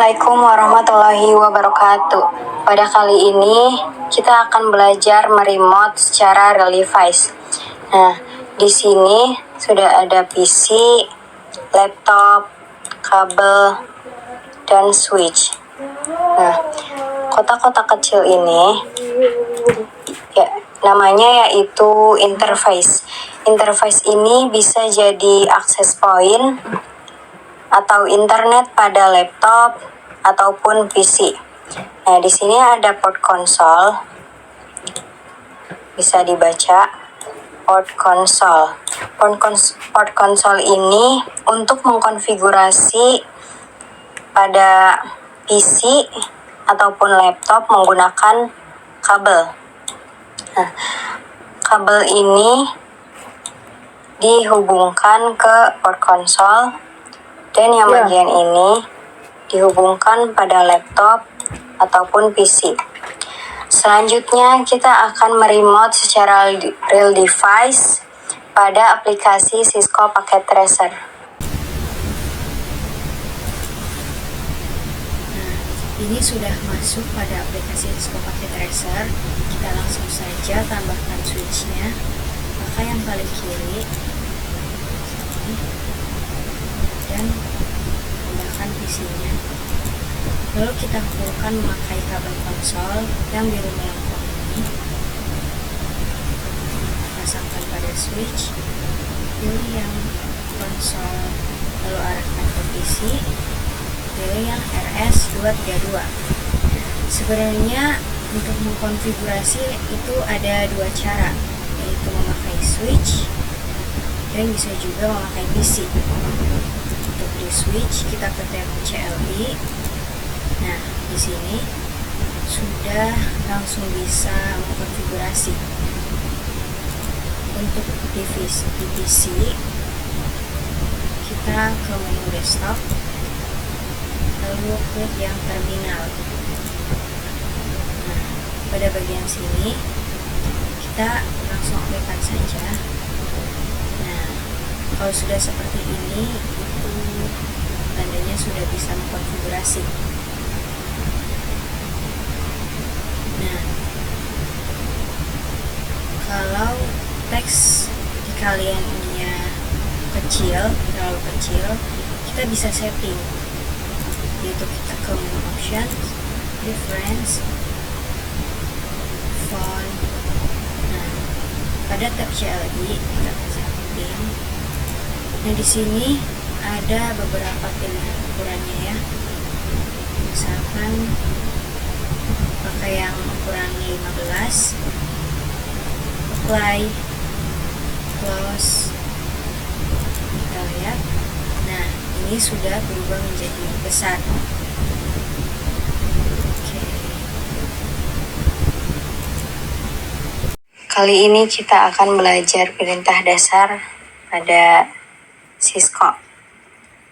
Assalamualaikum warahmatullahi wabarakatuh. Pada kali ini kita akan belajar meremote secara real device. Nah, di sini sudah ada PC, laptop, kabel, dan switch. Nah, kotak-kotak kecil ini namanya yaitu interface. Interface ini bisa jadi akses point atau internet pada laptop ataupun PC. Nah, di sini ada port konsol. Bisa dibaca port konsol. Port konsol ini untuk mengkonfigurasi pada PC ataupun laptop menggunakan kabel. Nah, kabel ini dihubungkan ke port konsol dan yang bagian ini dihubungkan pada laptop ataupun PC. Selanjutnya kita akan meremote secara real device pada aplikasi Cisco Packet Tracer. Ini sudah masuk pada aplikasi Cisco Packet Tracer. Kita langsung saja tambahkan switchnya. Maka yang paling kiri dan tambahkan PC-nya. Lalu kita hubungkan memakai kabel konsol yang biru melengkung ini. Pasangkan pada switch, pilih yang konsol, lalu arahkan ke PC, pilih yang RS232. Sebenarnya untuk mengkonfigurasi itu ada dua cara, yaitu memakai switch dan bisa juga memakai PC. Untuk di switch kita ke tab CLI. Nah, di sini sudah langsung bisa mengkonfigurasi. Untuk di PC kita ke menu desktop, lalu klik yang terminal. Nah, pada bagian sini kita langsung aktifkan saja. Nah, kalau sudah seperti ini, itu tandanya sudah bisa mengkonfigurasi. Nah, kalau teks di kalian ini kecil, terlalu kecil, kita bisa setting, yaitu kita ke menu option, difference, font. Nah, pada tab CLI kita ke setting. Nah, di sini ada beberapa pilihan ukurannya ya. Misalkan pakai yang ukuran 15, apply, close. Kita lihat. Nah, ini sudah berubah menjadi besar. Kali ini kita akan belajar perintah dasar pada Cisco.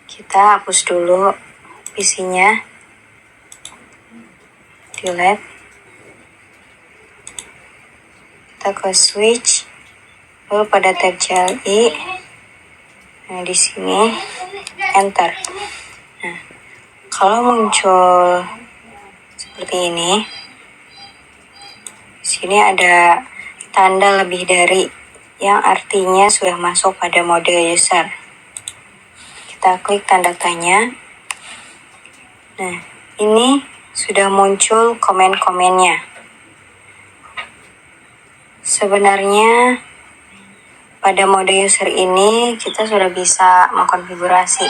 Kita hapus dulu PC-nya, delete, kita ke switch, lalu pada tab CLI. Nah, di sini enter. Nah, kalau muncul seperti ini, sini ada tanda lebih dari, yang artinya sudah masuk pada mode user. Kita klik tanda tanya. Nah, ini sudah muncul komen-komennya. Sebenarnya pada mode user ini kita sudah bisa mengkonfigurasi.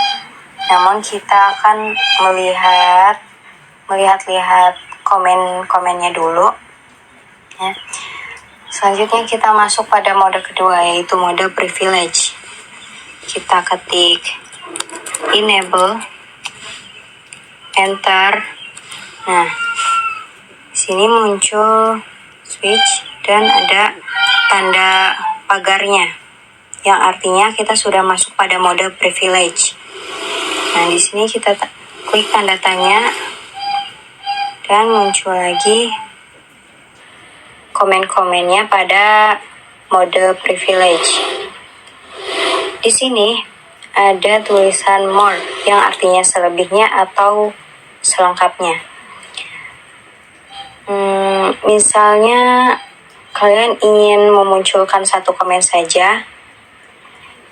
Namun kita akan melihat komen-komennya dulu. Ya. Selanjutnya kita masuk pada mode kedua, yaitu mode privilege. Kita ketik enable, enter. Nah, sini muncul switch dan ada tanda pagarnya, yang artinya kita sudah masuk pada mode privilege. Nah, di sini kita klik tanda tanya dan muncul lagi komen-komennya pada mode privilege. Di sini ada tulisan more yang artinya selebihnya atau selengkapnya. Misalnya kalian ingin memunculkan satu komen saja,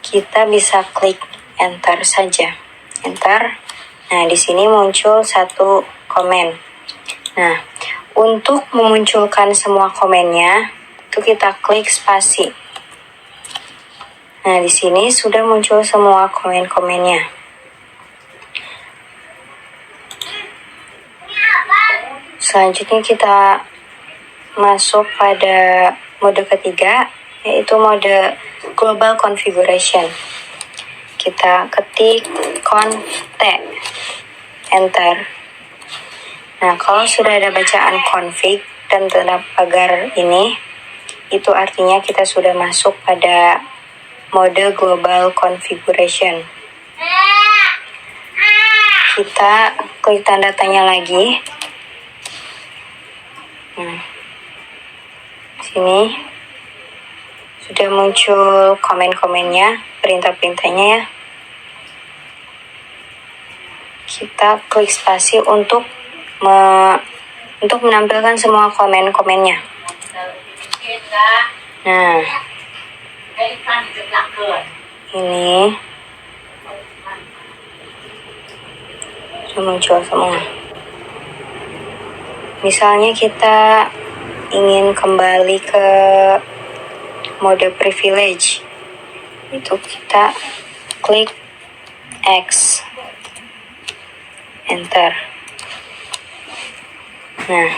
kita bisa klik enter saja. Enter. Nah, di sini muncul satu komen. Nah, untuk memunculkan semua komennya, itu kita klik spasi. Nah, di sini sudah muncul semua komen-komennya. Selanjutnya kita masuk pada mode ketiga, yaitu mode global configuration. Kita ketik config, enter. Nah, kalau sudah ada bacaan config dan tanda pagar ini, itu artinya kita sudah masuk pada mode global configuration. Kita klik tanda tanya lagi. Sini sudah muncul komen-komennya, perintah-perintahnya ya. Kita klik spasi untuk menampilkan semua komen-komennya. Nah, ini sudah muncul semua. Misalnya kita ingin kembali ke mode privilege, itu kita klik X, enter. Nah,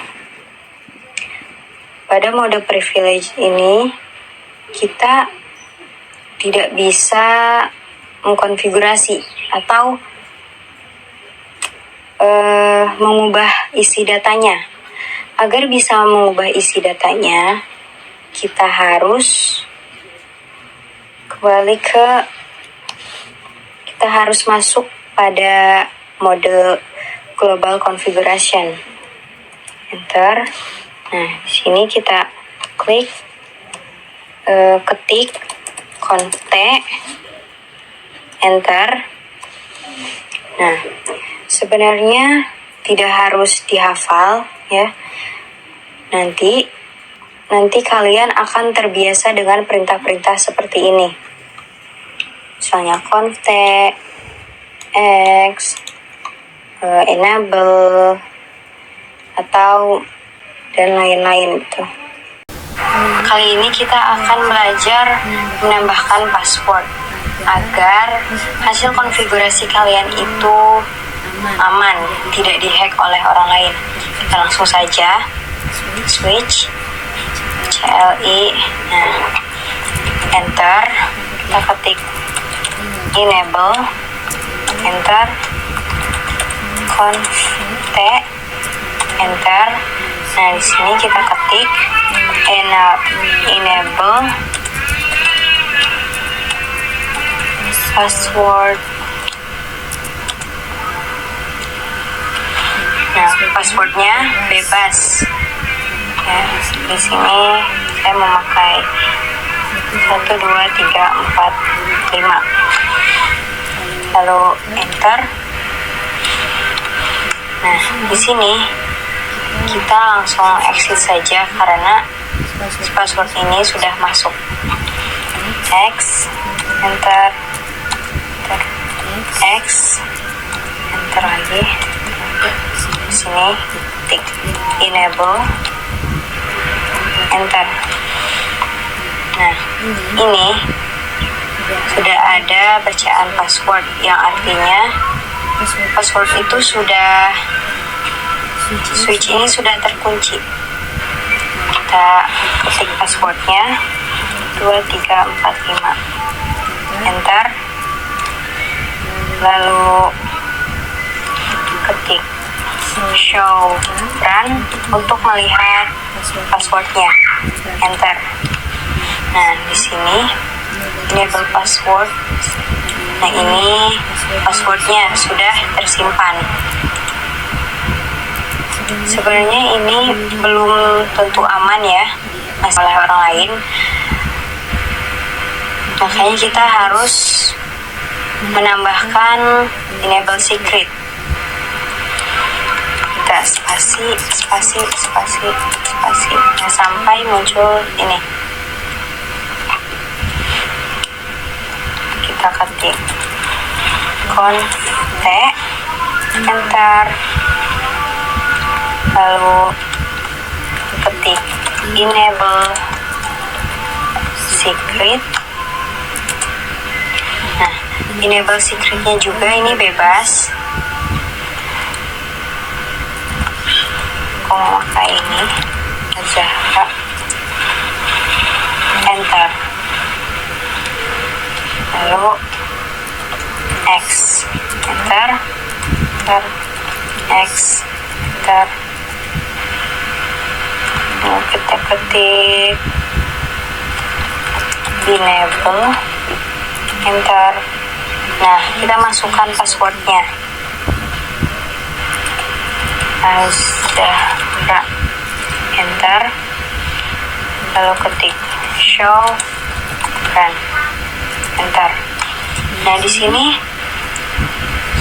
pada mode privilege ini kita tidak bisa mengkonfigurasi atau mengubah isi datanya. Agar bisa mengubah isi datanya, kita harus masuk pada mode global configuration. Enter. Nah, di sini kita klik ketik config, enter. Nah, sebenarnya tidak harus dihafal ya. Nanti kalian akan terbiasa dengan perintah-perintah seperti ini. Misalnya config, X, enable, atau dan lain-lain gitu. Kali ini kita akan belajar menambahkan password agar hasil konfigurasi kalian itu aman, tidak dihack oleh orang lain. Kita langsung saja switch CLI, nah, enter. Kita ketik enable, enter. Config, enter. Nah, di sini kita ketik enable password. Nah, passwordnya bebas. Ya, di sini saya memakai 1, 2, 3, 4, 5. Lalu enter. Nah, di sini kita langsung exit saja karena password ini sudah masuk. X, enter, X, enter lagi. Di sini tik enable, enter. Nah, ini sudah ada bacaan password yang artinya password itu sudah, switch ini sudah terkunci. Kita ketik passwordnya 2, 3, 4, 5, enter. Lalu ketik show run untuk melihat passwordnya, enter. Nah, di sini enable password. Nah, ini passwordnya sudah tersimpan. Sebenarnya ini belum tentu aman ya, masih oleh orang lain. Makanya kita harus menambahkan enable secret. kita spasi. Nah, sampai muncul ini. Kita ketik kontak, enter, lalu ketik enable secret. Nah, enable secretnya juga ini bebas. Aku mau pakai ini aja, enter, lalu X, enter, X, enter. Lalu kita ketik enable, enter. Nah, kita masukkan passwordnya. Azahra, enter, lalu ketik show run, enter. Nah, di sini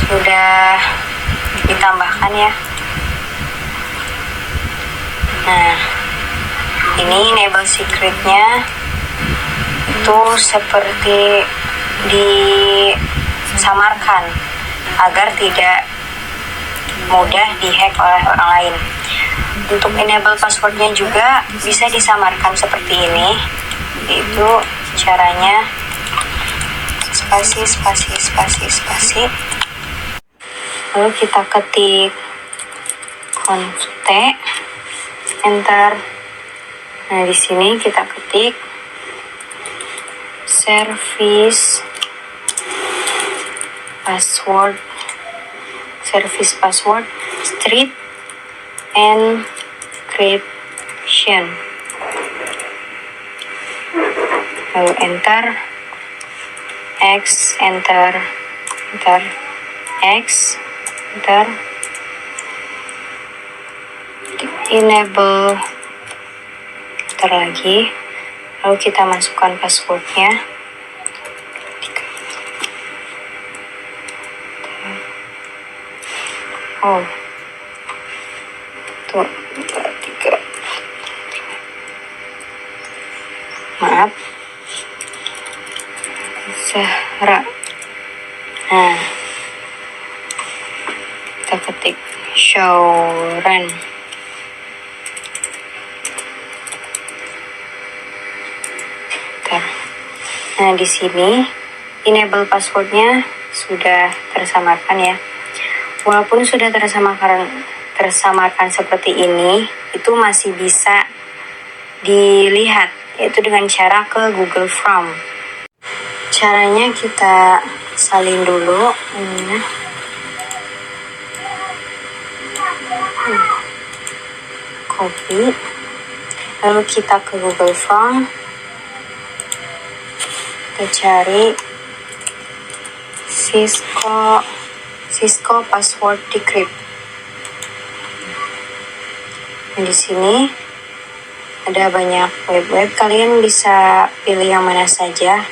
sudah ditambahkan ya. Nah, ini enable secretnya itu seperti disamarkan agar tidak mudah dihack oleh orang lain. Untuk enable passwordnya juga bisa disamarkan seperti ini, yaitu caranya spasi, lalu kita ketik kontak, enter. Nah, di sini kita ketik service password street encryption, lalu enter, X, enter, X, enter, enable, enter lagi, lalu kita masukkan passwordnya. Oh, tuh, 2, 3. Maaf, Zahra. Nah, kita ketik show run. Nah, di sini enable passwordnya sudah tersamarkan ya. Walaupun sudah tersamarkan seperti ini, itu masih bisa dilihat, yaitu dengan cara ke Google Form. Caranya kita salin dulu ini. Copy, lalu kita ke Google Form, kita cari Cisco password decrypt. Nah, di sini ada banyak web-web, kalian bisa pilih yang mana saja.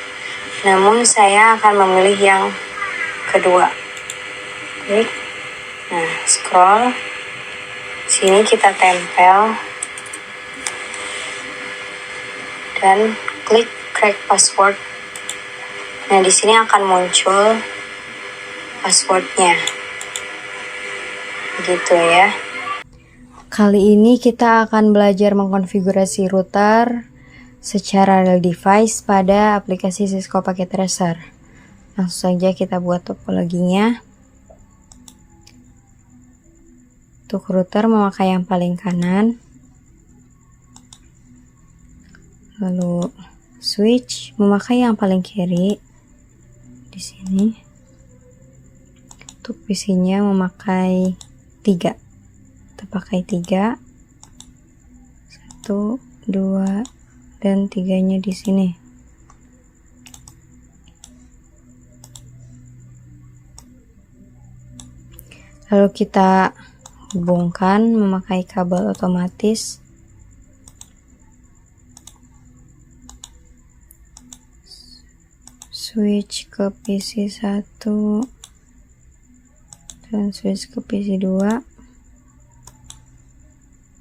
Namun saya akan memilih yang kedua. Klik. Nah, scroll. Sini kita tempel dan klik crack password. Nah, di sini akan muncul passwordnya. Gitu ya. Kali ini kita akan belajar mengkonfigurasi router secara real device pada aplikasi Cisco Packet Tracer. Langsung saja kita buat topologinya. Untuk router memakai yang paling kanan. Lalu switch memakai yang paling kiri. Di sini. Untuk PC-nya memakai 3. Kita pakai 3. 1, 2, dan 3-nya di sini. Lalu kita hubungkan memakai kabel otomatis. Switch ke PC 1 dan switch ke PC 2.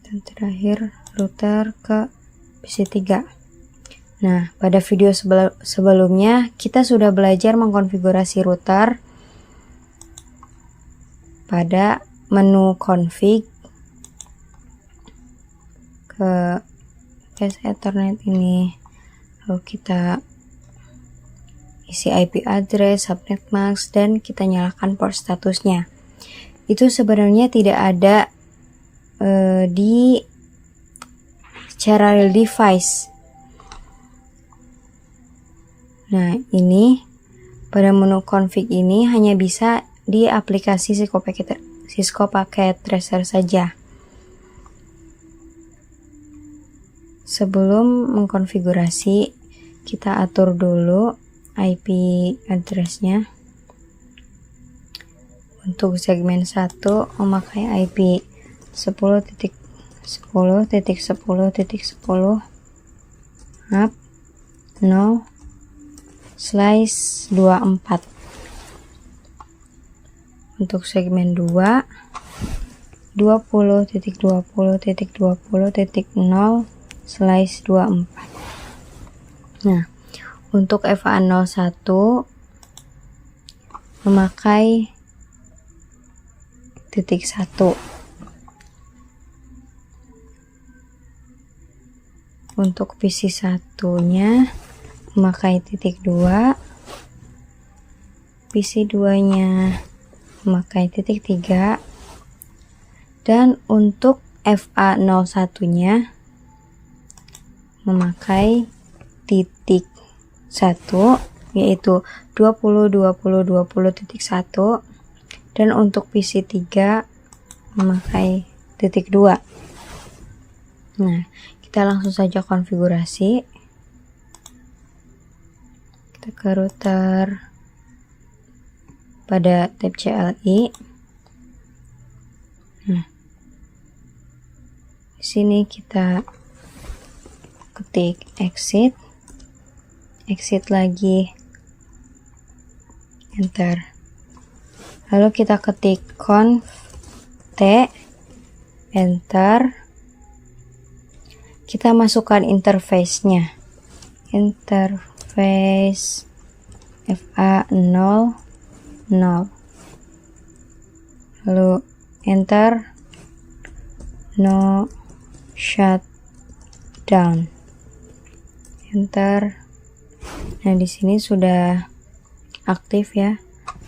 dan terakhir router ke PC3. Nah, pada video sebelumnya kita sudah belajar mengkonfigurasi router pada menu config ke case Ethernet ini. Lalu kita isi IP address, subnet mask, dan kita nyalakan port statusnya. Itu sebenarnya tidak ada di secara real device. Nah, ini pada menu config ini hanya bisa di aplikasi Cisco Packet Tracer saja. Sebelum mengkonfigurasi, kita atur dulu IP address-nya. Untuk segmen 1 memakai IP 10.10.10.10 hub 0/24. Untuk segmen 2 20.20.20.0/24. Nah, untuk FA01 memakai titik 1. Untuk PC 1-nya memakai titik 2, PC 2-nya memakai titik 3, dan untuk FA01-nya memakai titik 1, yaitu 20.20.20.1, dan untuk PC 3 memakai titik 2. Nah, kita langsung saja konfigurasi. Kita ke router pada tab CLI. Nah, di sini kita ketik exit lagi, enter. Lalu kita ketik conf t, enter. Kita masukkan interface-nya. Interface FA00. Lalu enter. No shutdown. Enter. Nah, di sini sudah aktif ya.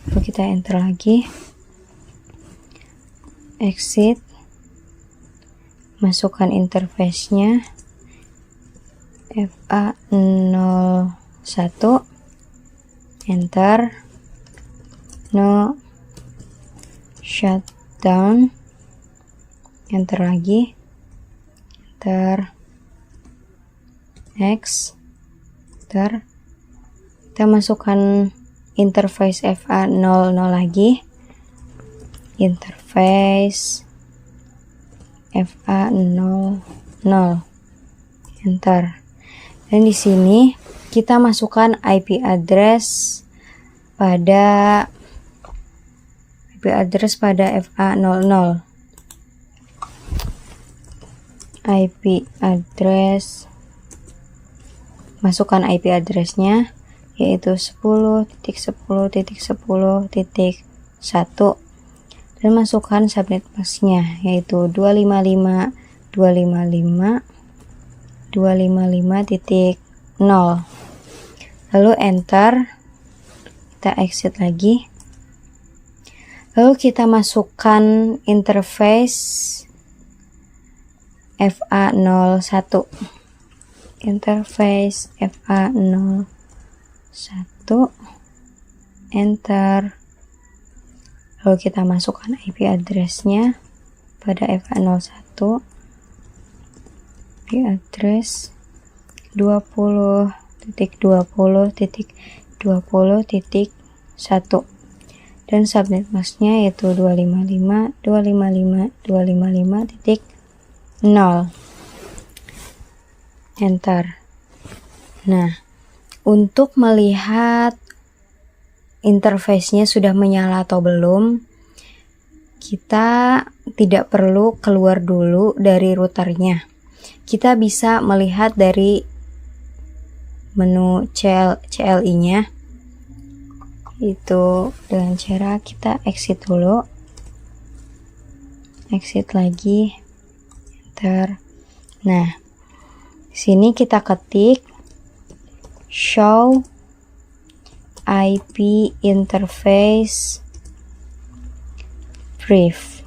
Lalu kita enter lagi, exit, masukkan interface-nya FA01, enter, no shutdown, enter lagi, enter, next, enter. Kita masukkan interface FA00 lagi, interface FA00, enter. Dan di sini kita masukkan IP address pada FA00. IP address, masukkan IP address-nya, yaitu 10.10.10.1, dan masukkan subnet mask-nya, yaitu 255.255.0. Lalu enter. Kita exit lagi. Lalu kita masukkan interface FA01. Interface FA01, enter. Lalu kita masukkan IP address-nya pada FA01, IP address 20.20.20.1, dan subnet mask-nya yaitu 255.255.255.0, enter. Nah, untuk melihat interface-nya sudah menyala atau belum, kita tidak perlu keluar dulu dari routernya. Kita bisa melihat dari menu CLI-nya itu dengan cara kita exit dulu, exit lagi, enter. Nah, sini kita ketik show IP interface brief,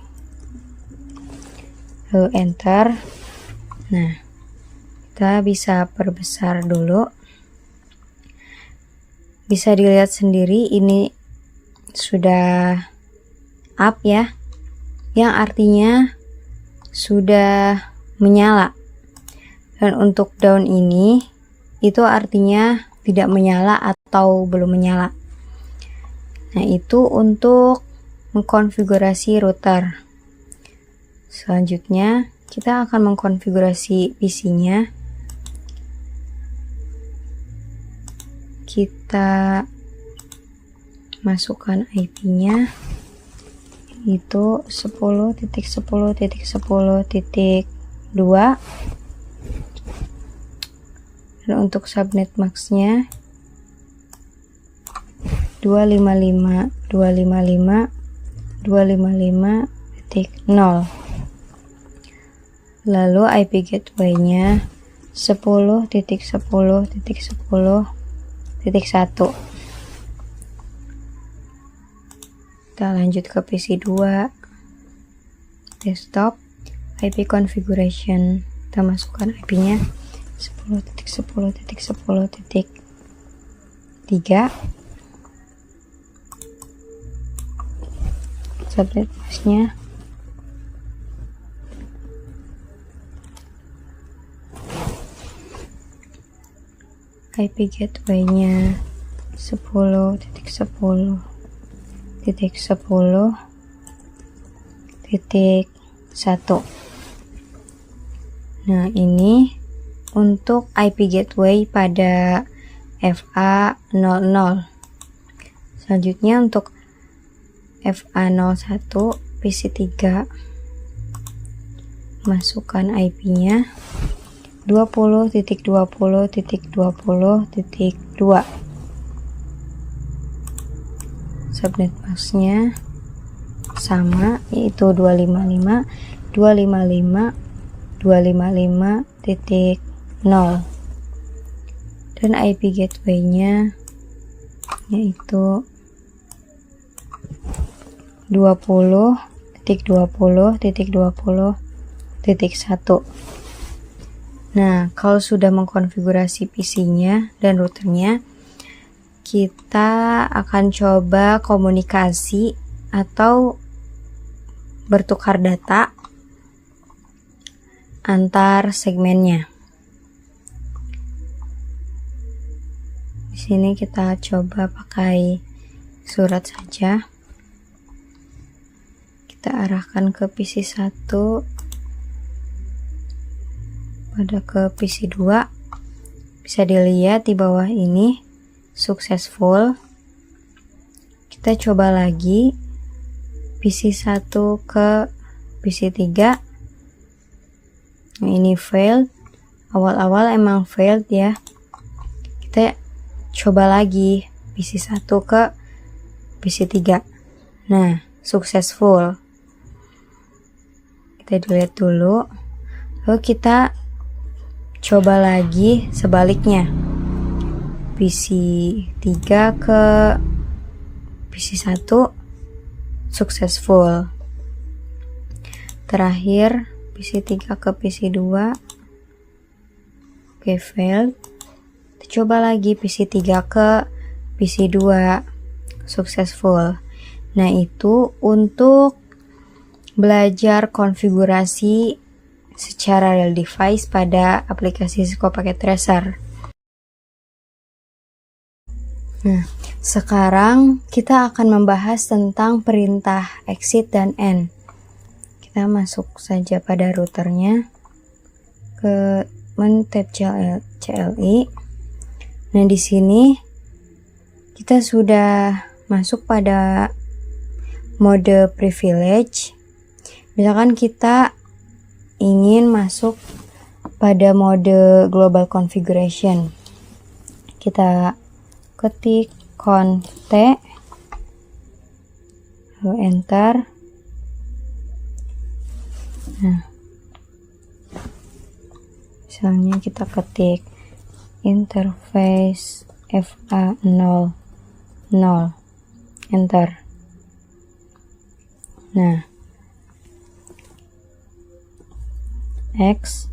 lalu enter. Nah, kita bisa perbesar dulu, bisa dilihat sendiri ini sudah up ya, yang artinya sudah menyala. Dan untuk down ini itu artinya tidak menyala atau belum menyala. Nah, itu untuk mengkonfigurasi router. Selanjutnya kita akan mengkonfigurasi PC-nya. Kita masukkan IP-nya itu 10.10.10.2, dan untuk subnet max-nya 255.255.0. Lalu IP gateway-nya 10.10.10.1. Kita lanjut ke PC2, desktop, IP configuration. Kita masukkan IP-nya 10.10.10.3. Subnet max-nya IP gateway-nya 10.10.10.1. Nah, ini untuk IP gateway pada FA00. Selanjutnya untuk FA01 PC3, masukkan IP-nya 20.20.20.2. Subnet max-nya sama, yaitu 255.255.0, dan IP gateway-nya yaitu 20.20.20.1. Nah, kalau sudah mengkonfigurasi PC-nya dan routernya, kita akan coba komunikasi atau bertukar data antar segmennya. Di sini kita coba pakai surat saja. Kita arahkan ke PC1, pada ke PC2. Bisa dilihat di bawah ini successful. Kita coba lagi PC1 ke PC3. Nah, ini failed. Awal-awal emang failed ya. Kita coba lagi PC1 ke PC3. Nah, successful. Kita delete dulu. Lalu kita coba lagi sebaliknya, PC3 ke PC1, successful. Terakhir PC3 ke PC2, oke, failed. Kita coba lagi PC3 ke PC2, successful. Nah, itu untuk belajar konfigurasi secara real device pada aplikasi Cisco Packet Tracer. Nah, sekarang kita akan membahas tentang perintah exit dan end. Kita masuk saja pada routernya ke menu tab CLI. Nah, di sini kita sudah masuk pada mode privilege. Misalkan kita ingin masuk pada mode global configuration, kita ketik conf t, lalu enter. Nah, misalnya kita ketik interface FA00, enter. Nah, X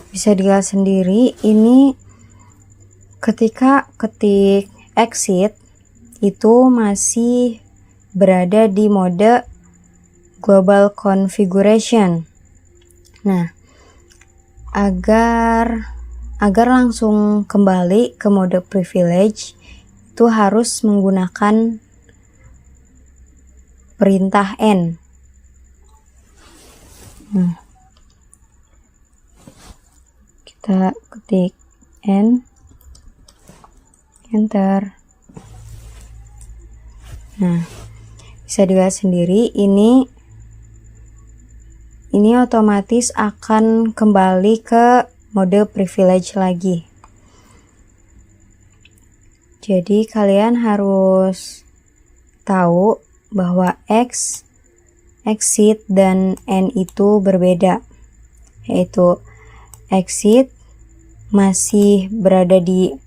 bisa dilihat sendiri, ini ketika ketik exit itu masih berada di mode global configuration. Nah, agar langsung kembali ke mode privilege itu harus menggunakan perintah N. Nah, kita ketik N, enter. Nah, bisa dilihat sendiri ini otomatis akan kembali ke mode privilege lagi. Jadi kalian harus tahu bahwa X, exit, dan N itu berbeda. Yaitu exit masih berada di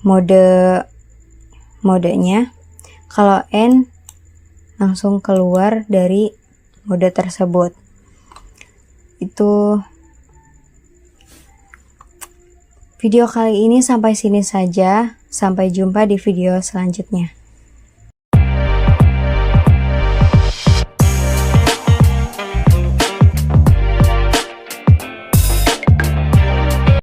modenya. Kalau N langsung keluar dari mode tersebut. Itu video kali ini sampai sini saja. Sampai jumpa di video selanjutnya.